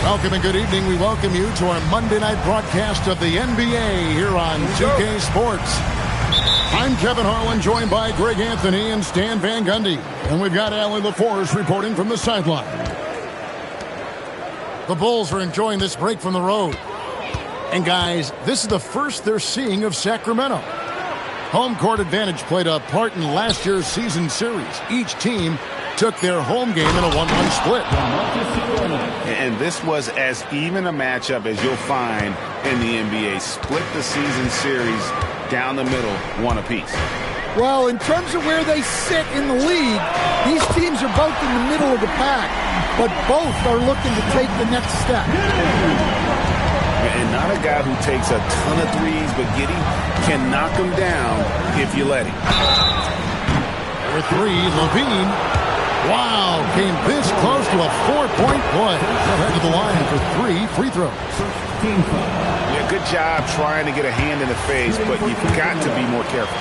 Welcome and good evening. We welcome you to our Monday night broadcast of the NBA here on 2K Sports. I'm Kevin Harlan, joined by Greg Anthony and Stan Van Gundy. And we've got Allie LaForce reporting from the sideline. The Bulls are enjoying this break from the road. And guys, this is the first they're seeing of Sacramento. Home court advantage played a part in last year's season series. Each team took their home game in a 1-1 split. And this was as even a matchup as you'll find in the NBA. Split the season series down the middle, one apiece. Well, in terms of where they sit in the league, these teams are both in the middle of the pack, but both are looking to take the next step. And not a guy who takes a ton of threes, but Giddey can knock them down if you let him. For three, LaVine. Wow, came this close to a 4-point play. Head to the line for 3 free throws. Yeah, good job trying to get a hand in the face, but you've got to be more careful.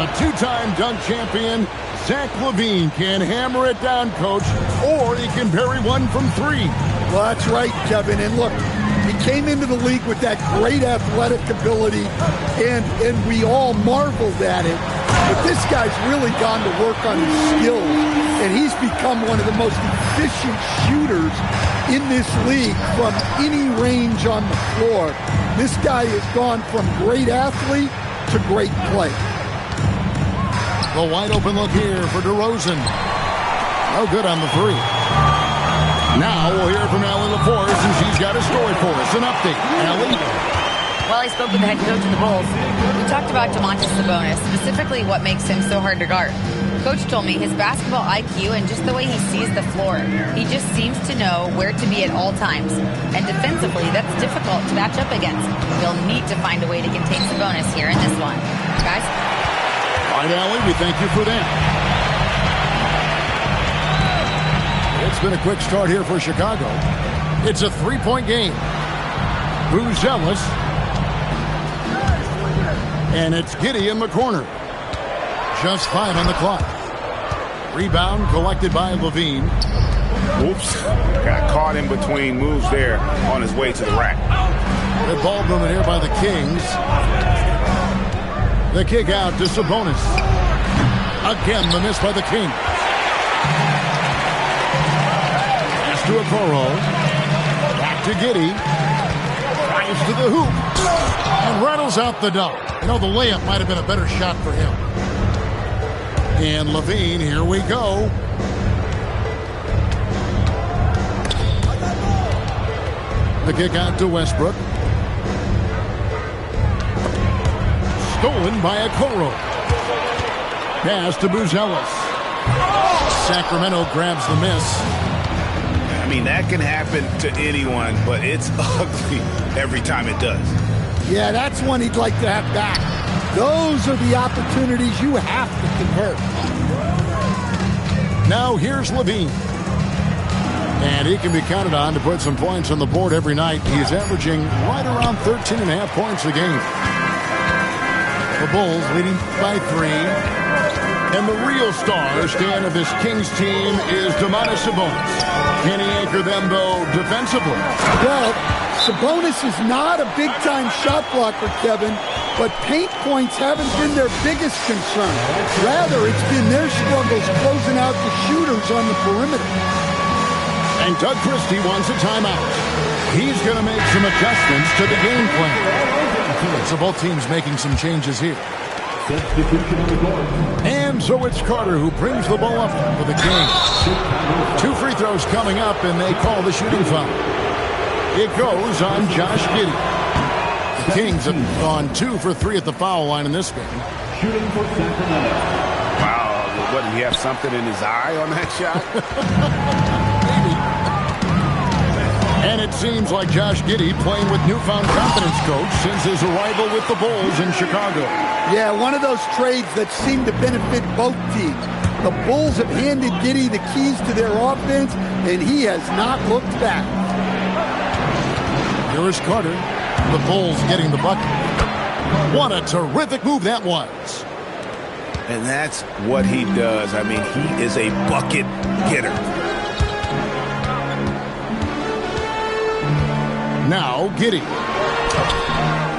A two-time dunk champion, Zach LaVine can hammer it down, coach, or he can bury one from 3. Well, that's right, Kevin. And look, he came into the league with that great athletic ability, and we all marveled at it. But this guy's really gone to work on his skills, and he's become one of the most efficient shooters in this league from any range on the floor. This guy has gone from great athlete to great play. The wide open look here for DeRozan. No good on the 3. Now we'll hear from Allie LaForce, and she's got a story for us. An update. Allie? Well, I spoke with the head coach of the Bulls. We talked about Domantas Sabonis, specifically what makes him so hard to guard. Coach told me his basketball IQ and just the way he sees the floor. He just seems to know where to be at all times. And defensively, that's difficult to match up against. He'll need to find a way to contain Sabonis here in this one. Guys? All right, Allie, we thank you for that. It's been a quick start here for Chicago. It's a 3-point game. Buzelis. And it's Giddey in the corner. Just 5 on the clock. Rebound collected by LaVine. Oops. Got caught in between moves there on his way to the rack. Good ball movement here by the Kings. The kick out to Sabonis. Again, the miss by the Kings. Pass to Okoro. Back to Giddey. Drives to the hoop. And rattles out the dunk. You know, the layup might have been a better shot for him. And LaVine, here we go. The kick out to Westbrook. Stolen by Okoro. Pass to Buzelis. Sacramento grabs the miss. I mean, that can happen to anyone, but it's ugly every time it does. Yeah, that's one he'd like to have back. Those are the opportunities you have to convert. Now here's LaVine. And he can be counted on to put some points on the board every night. He's averaging right around 13.5 points a game. The Bulls leading by 3. And the real star, Stan, of this Kings team is Domantas Sabonis. Can he anchor them, though, defensively? Well, Sabonis is not a big-time shot blocker, Kevin, but paint points haven't been their biggest concern. Rather, it's been their struggles closing out the shooters on the perimeter. And Doug Christie wants a timeout. He's going to make some adjustments to the game plan. So both teams making some changes here. And so it's Carter who brings the ball up for the Kings. 2 free throws coming up, and they call the shooting foul. It goes on Josh Giddey. The Kings have gone 2 for 3 at the foul line in this game. Wow, what, did he have something in his eye on that shot? Maybe. And it seems like Josh Giddey playing with newfound confidence, coach, since his arrival with the Bulls in Chicago. Yeah, one of those trades that seem to benefit both teams. The Bulls have handed Giddey the keys to their offense, and he has not looked back. Here is Carter. The Bulls getting the bucket. What a terrific move that was. And that's what he does. I mean, he is a bucket getter. Now Giddey.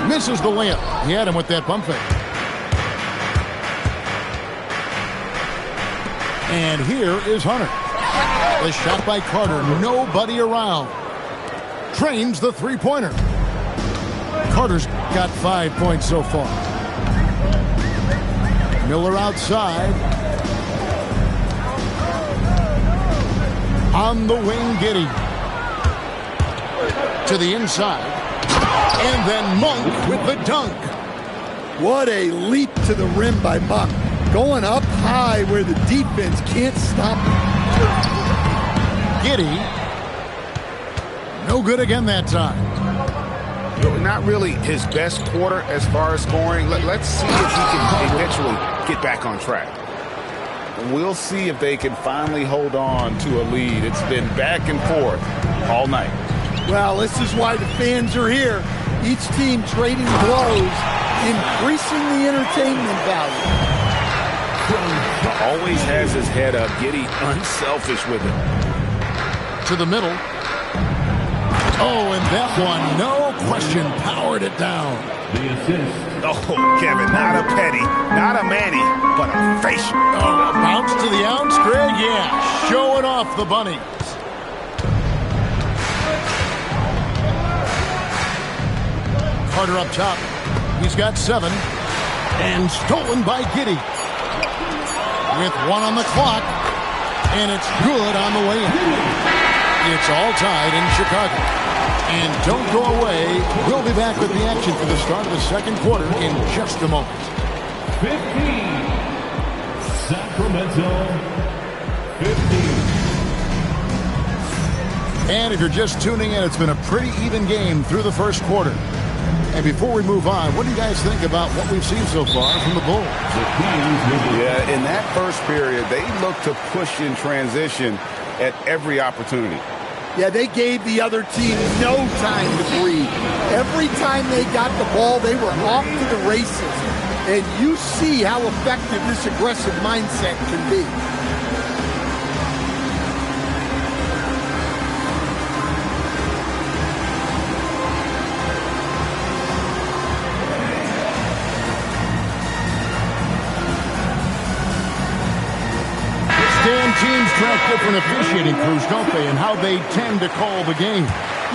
Misses the layup. He had him with that bump fake. And here is Hunter. The shot by Carter. Nobody around. Trains the three-pointer. Carter's got 5 points so far. Miller outside. On the wing, Giddey. To the inside. And then Monk with the dunk. What a leap to the rim by Monk. Going up high where the defense can't stop him. Giddey. No good again that time. Not really his best quarter as far as scoring. Let's see if he can eventually get back on track. We'll see if they can finally hold on to a lead. It's been back and forth all night. Well, this is why the fans are here. Each team trading blows, increasing the entertainment value. Always has his head up. Giddey unselfish with it. To the middle. Oh, and that one, no question, powered it down. The assist. Oh, Kevin, not a Petty, not a Manny, but a facial. Oh, bounce to the ounce, Greg? Yeah, showing off the bunnies. Carter up top. He's got 7. And stolen by Giddey. With 1 on the clock. And it's good on the way in. It's all tied in Chicago. And don't go away. We'll be back with the action for the start of the second quarter in just a moment. 15. Sacramento. 15. And if you're just tuning in, it's been a pretty even game through the first quarter. And before we move on, what do you guys think about what we've seen so far from the Bulls? Yeah, in that first period, they looked to push in transition at every opportunity. Yeah, they gave the other team no time to breathe. Every time they got the ball, they were off to the races. And you see how effective this aggressive mindset can be. Teams track different officiating crews, don't they, and how they tend to call the game.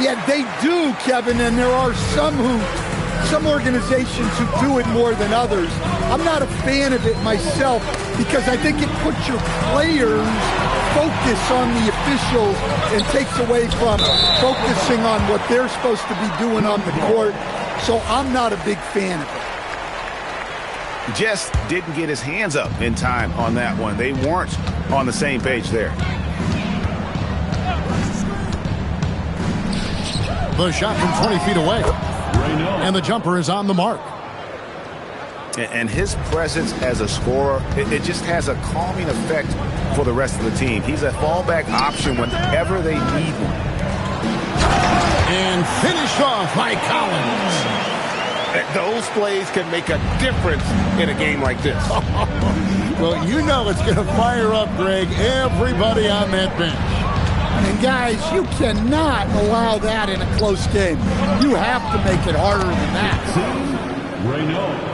Yeah, they do, Kevin, and there are some organizations who do it more than others. I'm not a fan of it myself because I think it puts your players' focus on the officials and takes away from focusing on what they're supposed to be doing on the court. So I'm not a big fan of it. Just didn't get his hands up in time on that one. They weren't on the same page there. The shot from 20 feet away. And the jumper is on the mark. And his presence as a scorer, it just has a calming effect for the rest of the team. He's a fallback option whenever they need one. And finished off by Collins. Those plays can make a difference in a game like this. Well, you know it's going to fire up, Greg, everybody on that bench. And guys, you cannot allow that in a close game. You have to make it harder than that.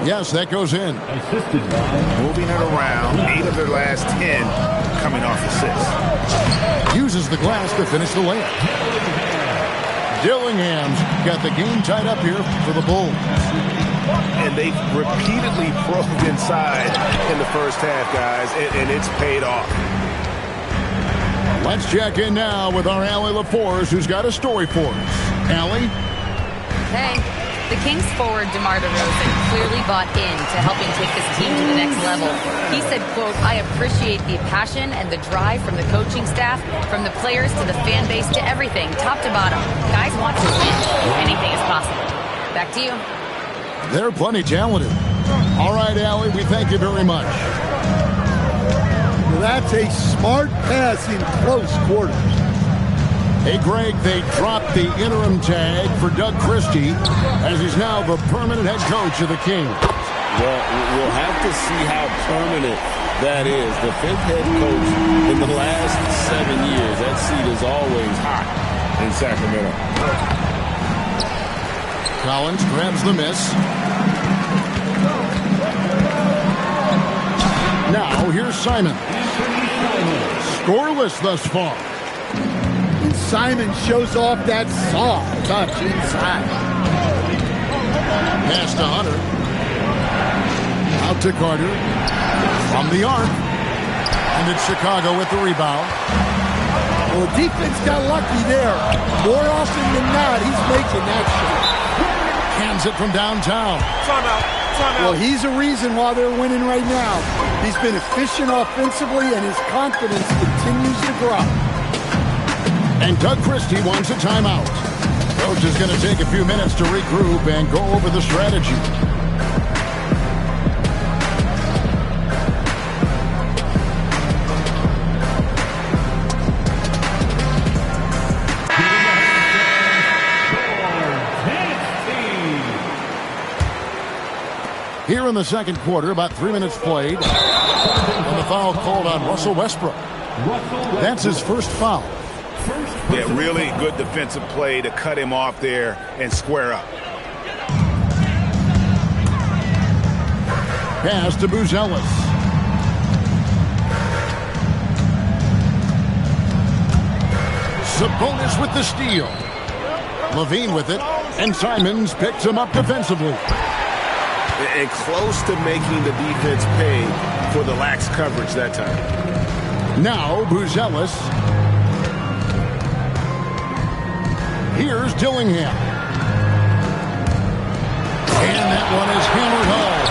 Yes, that goes in. Moving it around, 8 of their last 10 coming off assists. Uses the glass to finish the layup. Dillingham's got the game tied up here for the Bulls. And they repeatedly probed inside in the first half, guys, and it's paid off. Let's check in now with our Allie LaForce, who's got a story for us. Allie? Hey, the Kings forward DeMar DeRozan clearly bought into helping take this team to the next level. He said, quote, "I appreciate the passion and the drive from the coaching staff, from the players to the fan base to everything, top to bottom. Guys want to win. Anything is possible." Back to you. They're plenty talented. All right, Allie, we thank you very much. Well, that's a smart pass in close quarters. Hey, Greg, they dropped the interim tag for Doug Christie as he's now the permanent head coach of the Kings. Well, we'll have to see how permanent that is. The 5th head coach in the last 7 years. That seat is always hot in Sacramento. Collins grabs the miss. Now here's Simon. Scoreless thus far. And Simon shows off that soft touch inside. Pass to Hunter. Out to Carter. From the arc. And it's Chicago with the rebound. Well, the defense got lucky there. More often than not, he's making that shot. Hands it from downtown. Timeout. Well, he's a reason why they're winning right now. He's been efficient offensively, and his confidence continues to grow. And Doug Christie wants a timeout. Coach is going to take a few minutes to regroup and go over the strategy. Here in the second quarter, about 3 minutes played, and the foul called on Russell Westbrook. That's his first foul. Yeah, really good defensive play to cut him off there and square up. Pass to Buzelis. Sabonis with the steal. Levine with it, and Simons picks him up defensively. And close to making the defense pay for the lax coverage that time. Now Buzelis. Here's Dillingham. And that one is hammered home.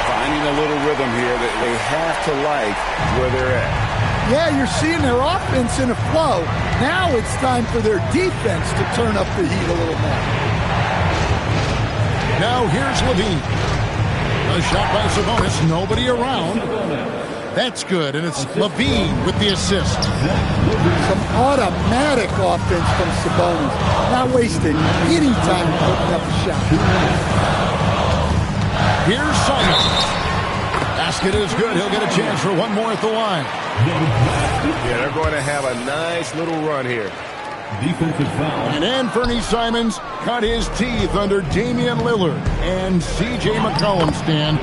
Finding a little rhythm here that they have to like where they're at. Yeah, you're seeing their offense in a flow. Now it's time for their defense to turn up the heat a little more. Now here's Levine. A shot by Sabonis. Nobody around. That's good, and it's Levine with the assist. Some automatic offense from Sabonis. Not wasting any time putting up a shot. Here's Simon. Basket is good. He'll get a chance for one more at the line. Yeah, they're going to have a nice little run here. Defensive foul. And Anthony Simons cut his teeth under Damian Lillard and C.J. McCollum, Stan.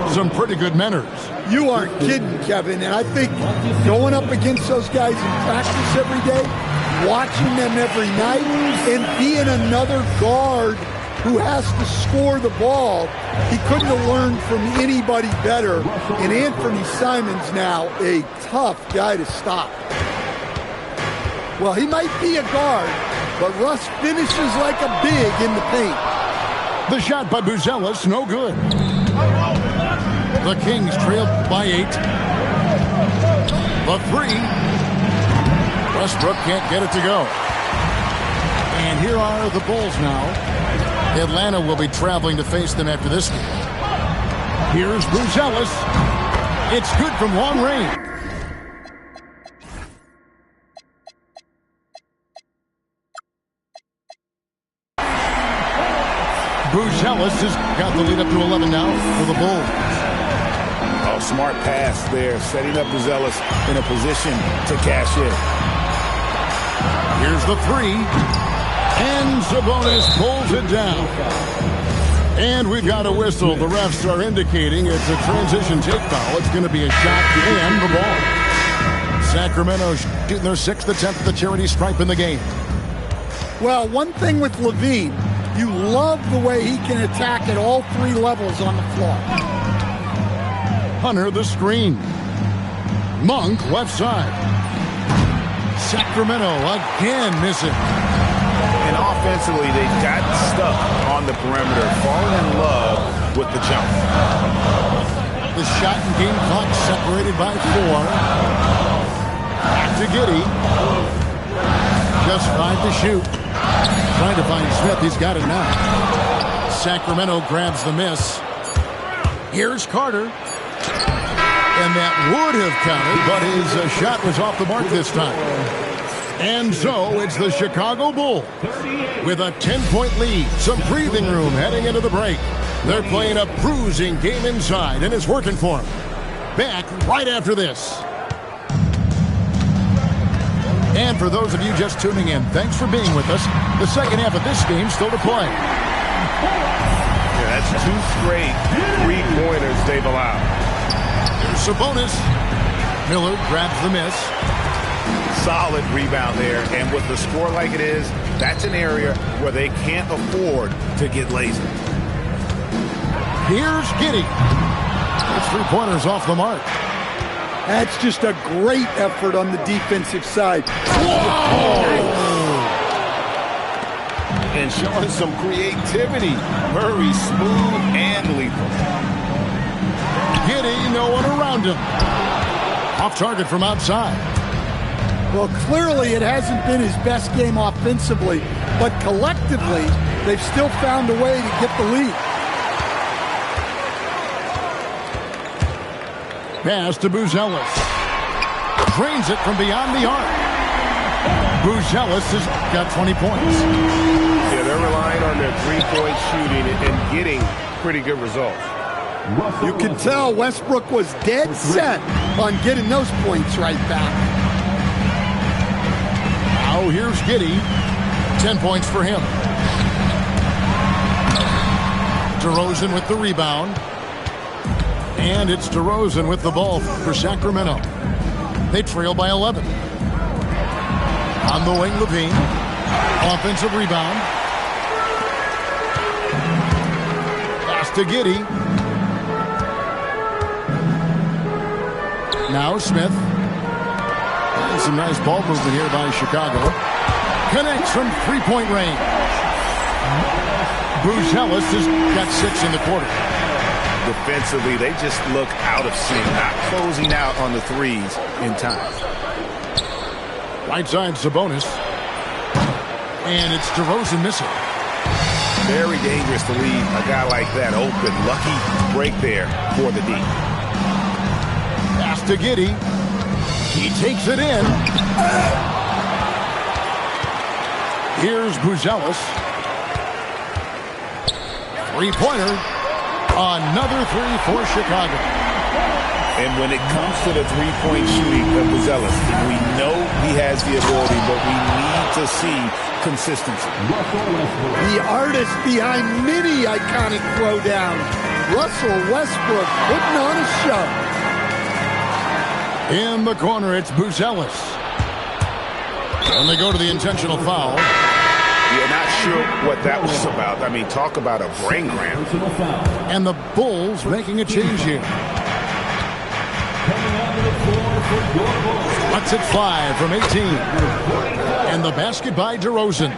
Some pretty good mentors. You aren't kidding, Kevin. And I think going up against those guys in practice every day, watching them every night, and being another guard who has to score the ball, he couldn't have learned from anybody better. And Anthony Simons now a tough guy to stop. Well, he might be a guard, but Russ finishes like a big in the paint. The shot by Buzelis, no good. The Kings trail by 8. The 3. Westbrook can't get it to go. And here are the Bulls now. Atlanta will be traveling to face them after this game. Here's Buzelis. It's good from long range. Buzelis has got the lead up to 11 now for the Bulls. Oh, smart pass there, setting up Buzelis in a position to cash in. Here's the 3. And Sabonis pulls it down. And we've got a whistle. The refs are indicating it's a transition take foul. It's going to be a shot and the ball. Sacramento shooting their 6th attempt at the charity stripe in the game. Well, one thing with Levine, you love the way he can attack at all 3 levels on the floor. Hunter the screen. Monk left side. Sacramento again missing. And offensively, they've gotten stuck on the perimeter, falling in love with the jump. The shot and game clock separated by 4. Back to Giddey. Just 5 to shoot. Trying to find Smith. He's got it now. Sacramento grabs the miss. Here's Carter. And that would have counted, but his shot was off the mark this time. And so it's the Chicago Bulls with a 10-point lead. Some breathing room heading into the break. They're playing a bruising game inside, and it's working for them. Back right after this. And for those of you just tuning in, thanks for being with us. The second half of this game still to play. Yeah, that's 2 straight three-pointers they've allowed. Here's Sabonis. Miller grabs the miss. Solid rebound there, and with the score like it is, that's an area where they can't afford to get lazy. Here's Giddey. It's 3-pointers off the mark. That's just a great effort on the defensive side. And showing some creativity. Murray smooth and lethal. Giddey, no one around him. Off target from outside. Well, clearly it hasn't been his best game offensively, but collectively, they've still found a way to get the lead. Pass to Buzelis. Drains it from beyond the arc. Buzelis has got 20 points. Yeah, they're relying on their three-point shooting and getting pretty good results. You can tell Westbrook was dead set on getting those points right back. Now here's Giddey. 10 points for him. DeRozan with the rebound. And it's DeRozan with the ball for Sacramento. They trail by 11. On the wing, Levine. Offensive rebound. Pass to Giddey. Now Smith. And some nice ball movement here by Chicago. Connects from three-point range. Buzelis has got 6 in the quarter. Defensively, they just look out of sync, not closing out on the threes in time. Right side, Sabonis. And it's DeRozan missing. Very dangerous to leave a guy like that open. Lucky break there for the D. Pass to Giddey. He takes it in. Here's Buzelis. Three-pointer. Another 3 for Chicago. And when it comes to the three-point shooting of Buzelis, we know he has the ability, but we need to see consistency. The artist behind many iconic throwdowns, Russell Westbrook, putting on a show. In the corner, it's Buzelis. And they go to the intentional foul. Yeah, not sure what that was about. I mean, talk about a brain cramp. And the Bulls making a change here. Lets it fly from 18. And the basket by DeRozan.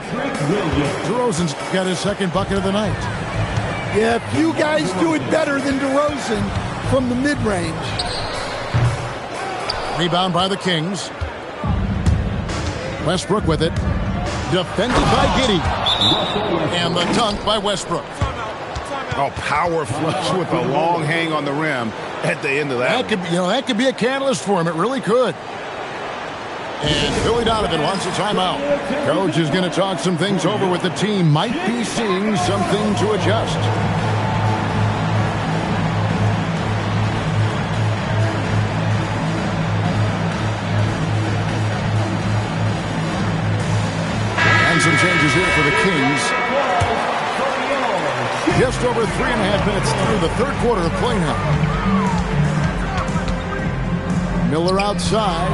DeRozan's got his second bucket of the night. Yeah, few guys do it better than DeRozan from the mid-range. Rebound by the Kings. Westbrook with it. Defended by Giddey. And the dunk by Westbrook. Oh, power flush with a long hang on the rim at the end of that. That could be a catalyst for him. It really could. And Billy Donovan wants a timeout. Coach is going to talk some things over with the team. Might be seeing something to adjust. And some changes here for the Kings. Just over 3.5 minutes through the third quarter of play now. Miller outside.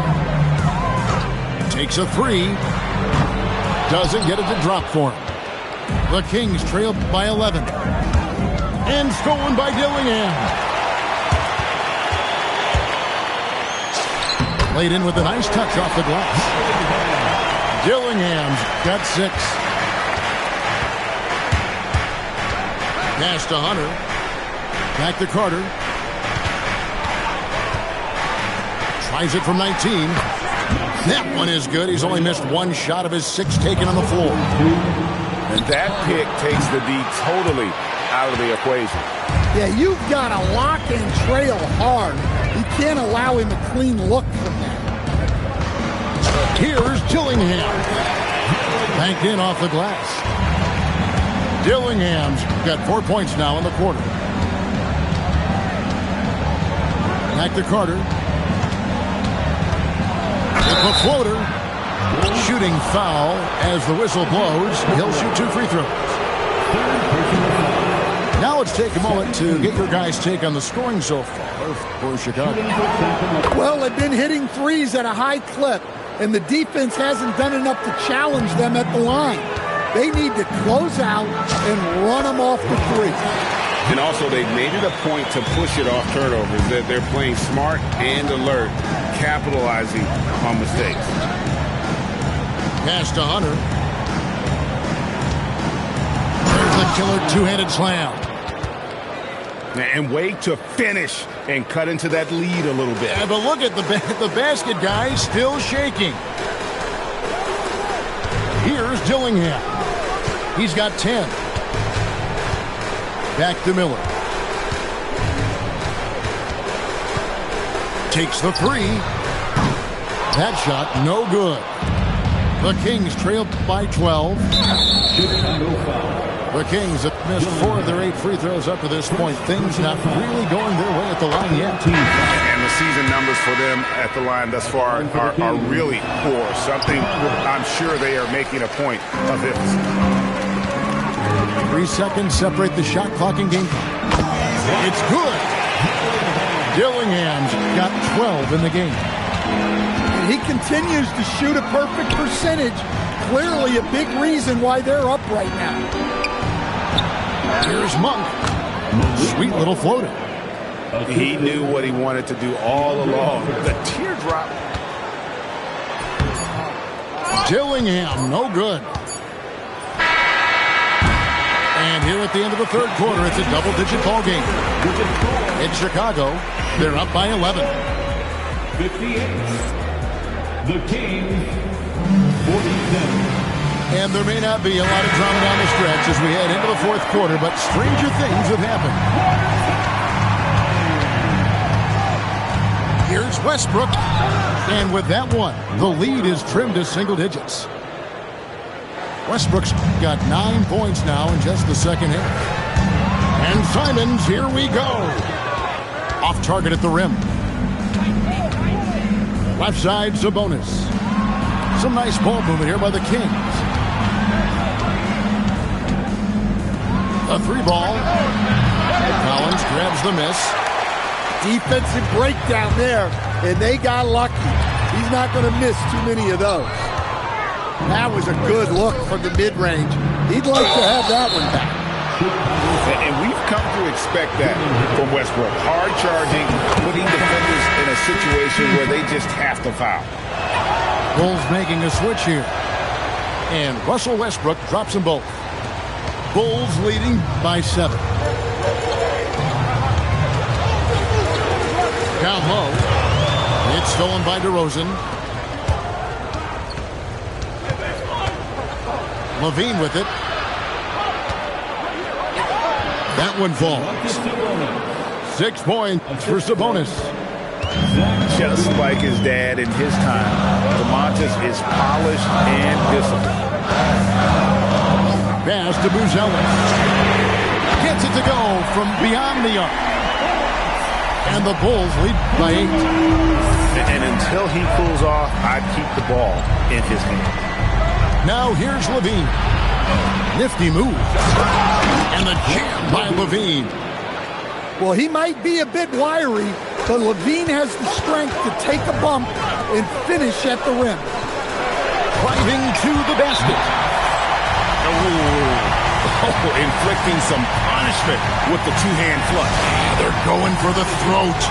Takes a 3. Doesn't get it to drop for him. The Kings trail by 11. And stolen by Dillingham. Played in with a nice touch off the glass. Dillingham's got 6. Pass to Hunter. Back to Carter. Tries it from 19. That one is good. He's only missed 1 shot of his 6 taken on the floor. And that pick takes the D totally out of the equation. Yeah, you've got to lock and trail hard. You can't allow him a clean look from that. Here's Dillingham. Banked in off the glass. Dillingham's got 4 points now in the quarter. Back to Carter. With the floater. Shooting foul as the whistle blows. He'll shoot 2 free throws. Now let's take a moment to get your guys' take on the scoring so far for Chicago. Well, they've been hitting threes at a high clip, and the defense hasn't done enough to challenge them at the line. They need to close out and run them off the three. And also, they've made it a point to push it off turnovers. That they're playing smart and alert, capitalizing on mistakes. Pass to Hunter. There's the killer two-handed slam. And wait to finish and cut into that lead a little bit. Yeah, but look at the basket, guys, still shaking. Here's Dillingham. He's got 10. Back to Miller. Takes the three. That shot, no good. The Kings trail by 12. The Kings have missed 4 of their 8 free throws up to this point. Things not really going their way at the line yet. And the season numbers for them at the line thus far are really poor. Something I'm sure they are making a point of emphasis. 3 seconds separate the shot clock and game clock. It's good. Dillingham's got 12 in the game. And he continues to shoot a perfect percentage. Clearly a big reason why they're up right now. Here's Monk. Sweet little floater. He knew what he wanted to do all along. The teardrop. Dillingham, no good. And here at the end of the third quarter, it's a double-digit ball game. In Chicago, they're up by 11. 58. The Kings, 47. And there may not be a lot of drama down the stretch as we head into the fourth quarter, but stranger things have happened. Here's Westbrook. And with that one, the lead is trimmed to single digits. Westbrook's got 9 points now in just the second half. And Simons, here we go. Off target at the rim. Left side, Sabonis. Some nice ball movement here by the Kings. A 3 ball. Collins grabs the miss. Defensive breakdown there, and they got lucky. He's not going to miss too many of those. That was a good look from the mid-range. He'd like to have that one back. And we've come to expect that from Westbrook. Hard charging, putting defenders in a situation where they just have to foul. Bulls making a switch here. And Russell Westbrook drops them both. Bulls leading by 7. Down low. It's stolen by DeRozan. Levine with it. That one falls. 6 points for Sabonis. Just like his dad in his time, Domantas is polished and disciplined. Pass to Buzelis. Gets it to go from beyond the arc. And the Bulls lead by 8. And until he cools off, I'd keep the ball in his hand. Now here's Levine. Nifty move. And the jam by Levine. Well, he might be a bit wiry, but Levine has the strength to take a bump and finish at the rim. Driving to the basket. Inflicting some punishment with the two-hand flush. They're going for the throat.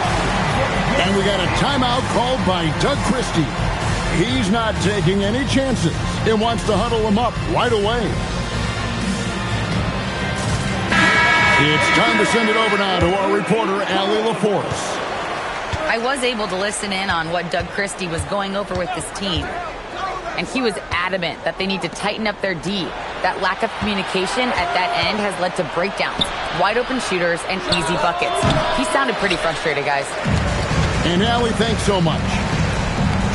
And we got a timeout called by Doug Christie. He's not taking any chances. He wants to huddle them up right away. It's time to send it over now to our reporter, Allie LaForce. I was able to listen in on what Doug Christie was going over with this team. And he was adamant that they need to tighten up their D. That lack of communication at that end has led to breakdowns, wide open shooters, and easy buckets. He sounded pretty frustrated, guys. And Allie, thanks so much.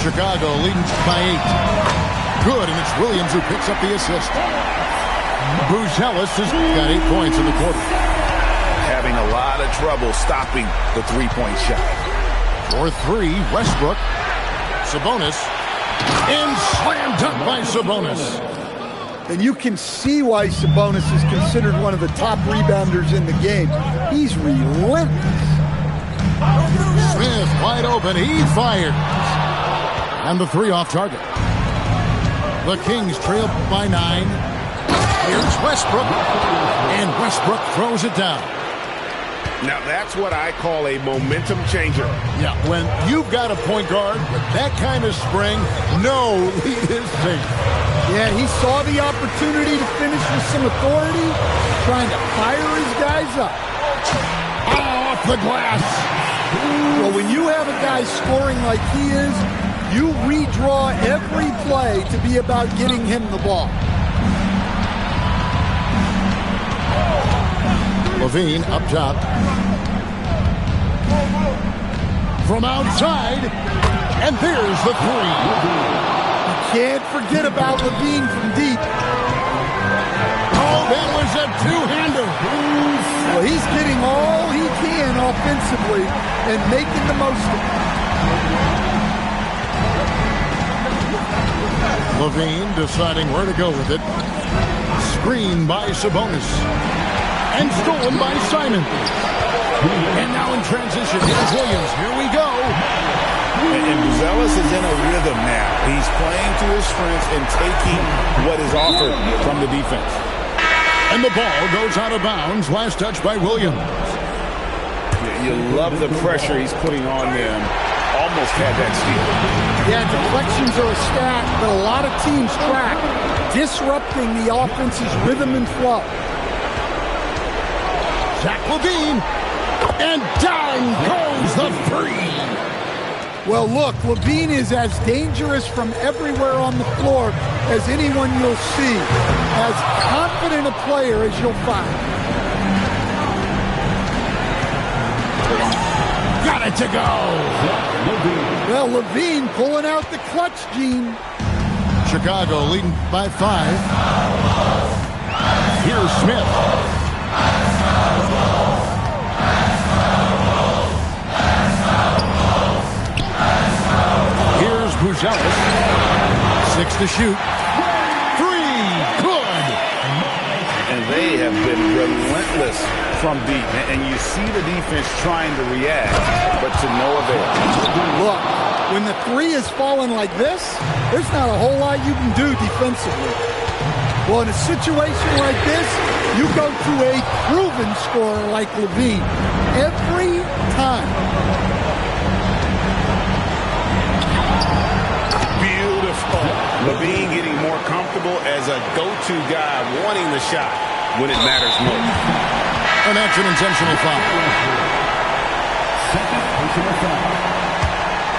Chicago leading by 8. Good, and it's Williams who picks up the assist. Buzelis has got 8 points in the quarter. Having a lot of trouble stopping the three-point shot. For 3, Westbrook. Sabonis. And slam dunk by Sabonis. And you can see why Sabonis is considered one of the top rebounders in the game. He's relentless. Smith wide open. He fires. And the three off target. The Kings trail by 9. Here's Westbrook. And Westbrook throws it down. Now that's what I call a momentum changer. Yeah, when you've got a point guard with that kind of spring, no lead is safe. Yeah, he saw the opportunity to finish with some authority, trying to fire his guys up. Off the glass. Well, when you have a guy scoring like he is, you redraw every play to be about getting him the ball. Levine up top. From outside. And there's the three. You can't forget about Levine from deep. Oh, that was a two-hander. Well, he's getting all he can offensively and making the most of it. Levine deciding where to go with it. Screen by Sabonis. And stolen by Simon. And now in transition, here's Williams. Here we go. And Buzelis is in a rhythm now. He's playing to his strengths and taking what is offered from the defense. And the ball goes out of bounds. Last touch by Williams. You love the pressure he's putting on them. Almost had that steal. Yeah, deflections are a stat that a lot of teams track, disrupting the offense's rhythm and flow. Zach LaVine, and down goes the three. Well, look, LaVine is as dangerous from everywhere on the floor as anyone you'll see. As confident a player as you'll find. Got it to go. Well, LaVine pulling out the clutch gene. Chicago leading by 5. Here's Smith. Here's Buzelis. 6 to shoot. 3. Good. And they have been relentless from deep. And you see the defense trying to react, but to no avail. Look, when the three is falling like this, there's not a whole lot you can do defensively. Well, in a situation like this, you go to a proven scorer like LaVine every time. Beautiful. LaVine getting more comfortable as a go-to guy, wanting the shot when it matters most. And that's an intentional foul. Second personal foul.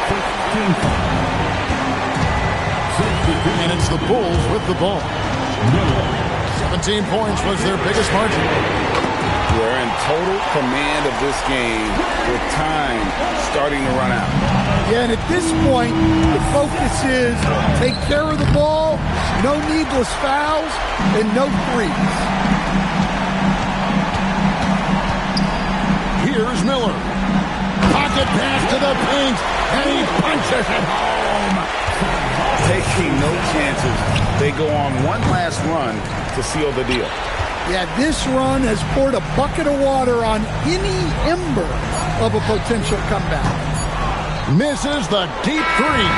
First team foul. And it's the Bulls with the ball. 17 points was their biggest margin. They're in total command of this game with time starting to run out. Yeah, and at this point, the focus is take care of the ball, no needless fouls, and no threes. Here's Miller. Pocket pass to the paint, and he punches it home. Taking no chances. They go on one last run to seal the deal. Yeah, this run has poured a bucket of water on any ember of a potential comeback. Misses the deep three,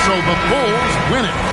so the Bulls win it.